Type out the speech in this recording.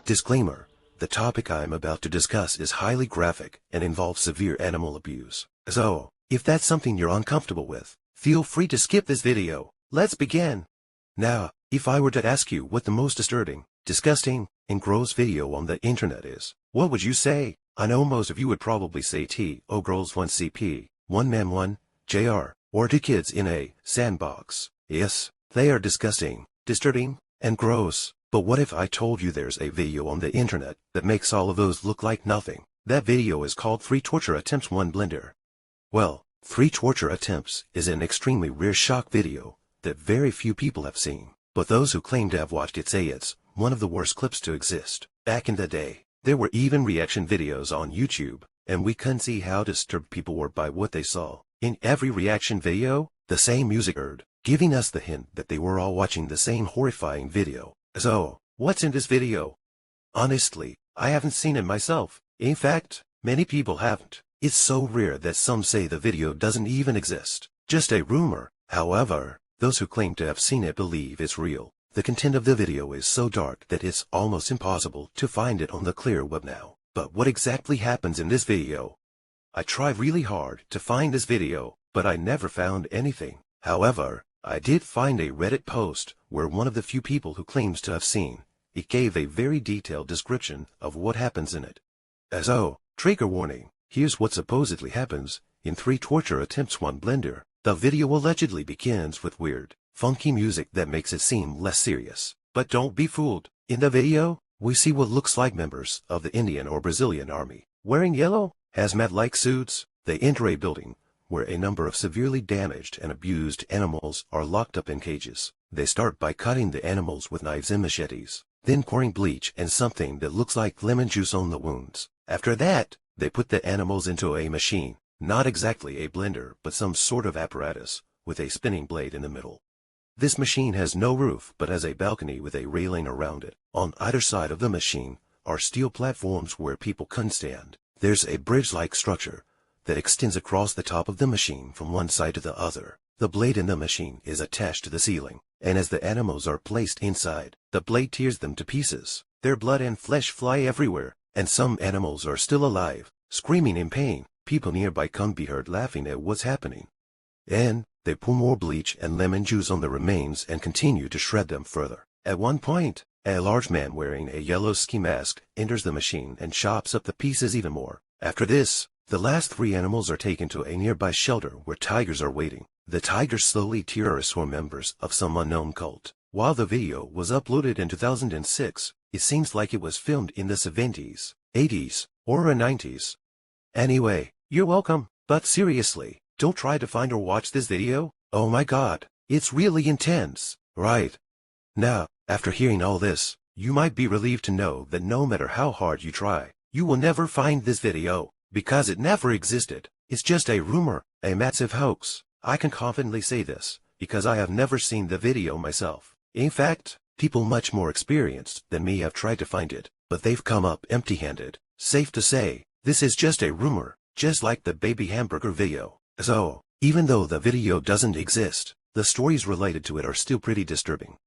Disclaimer: the topic I am about to discuss is highly graphic and involves severe animal abuse. So, if that's something you're uncomfortable with, feel free to skip this video. Let's begin. Now, if I were to ask you what the most disturbing, disgusting, and gross video on the internet is, what would you say? I know most of you would probably say T.O. Girls 1 CP, 1 Man 1, JR, or 2 Kids in a Sandbox. Yes, they are disgusting, disturbing, and gross. But what if I told you there's a video on the internet that makes all of those look like nothing? That video is called 3 Torture Attempts 1 Blender. Well, 3 Torture Attempts is an extremely rare shock video that very few people have seen. But those who claim to have watched it say it's one of the worst clips to exist. Back in the day, there were even reaction videos on YouTube, and we couldn't see how disturbed people were by what they saw. In every reaction video, the same music heard, giving us the hint that they were all watching the same horrifying video. So, what's in this video? Honestly, I haven't seen it myself. In fact, many people haven't. It's so rare that some say the video doesn't even exist. Just a rumor. However, those who claim to have seen it believe it's real. The content of the video is so dark that it's almost impossible to find it on the clear web now. But what exactly happens in this video? I tried really hard to find this video, but I never found anything. However, I did find a Reddit post where one of the few people who claims to have seen it gave a very detailed description of what happens in it. So, trigger warning, here's what supposedly happens in 3 Torture Attempts 1 Blender. The video allegedly begins with weird, funky music that makes it seem less serious. But don't be fooled. In the video, we see what looks like members of the Indian or Brazilian army, wearing yellow, hazmat-like suits. They enter a building where a number of severely damaged and abused animals are locked up in cages. They start by cutting the animals with knives and machetes, then pouring bleach and something that looks like lemon juice on the wounds. After that, they put the animals into a machine, not exactly a blender, but some sort of apparatus, with a spinning blade in the middle. This machine has no roof but has a balcony with a railing around it. On either side of the machine are steel platforms where people can stand. There's a bridge-like structure that extends across the top of the machine from one side to the other. The blade in the machine is attached to the ceiling, and as the animals are placed inside, the blade tears them to pieces. Their blood and flesh fly everywhere, and some animals are still alive, screaming in pain. People nearby can be heard laughing at what's happening. And they pour more bleach and lemon juice on the remains and continue to shred them further. At one point, a large man wearing a yellow ski mask enters the machine and chops up the pieces even more. After this, the last 3 animals are taken to a nearby shelter where tigers are waiting. The tigers slowly terrorize members of some unknown cult. While the video was uploaded in 2006, it seems like it was filmed in the 70s, 80s, or 90s. Anyway, you're welcome, but seriously, don't try to find or watch this video. Oh my god, it's really intense, right? Now, after hearing all this, you might be relieved to know that no matter how hard you try, you will never find this video. Because it never existed. It's just a rumor, a massive hoax. I can confidently say this, because I have never seen the video myself. In fact, people much more experienced than me have tried to find it, but they've come up empty-handed. Safe to say, this is just a rumor, just like the baby hamburger video. So, even though the video doesn't exist, the stories related to it are still pretty disturbing.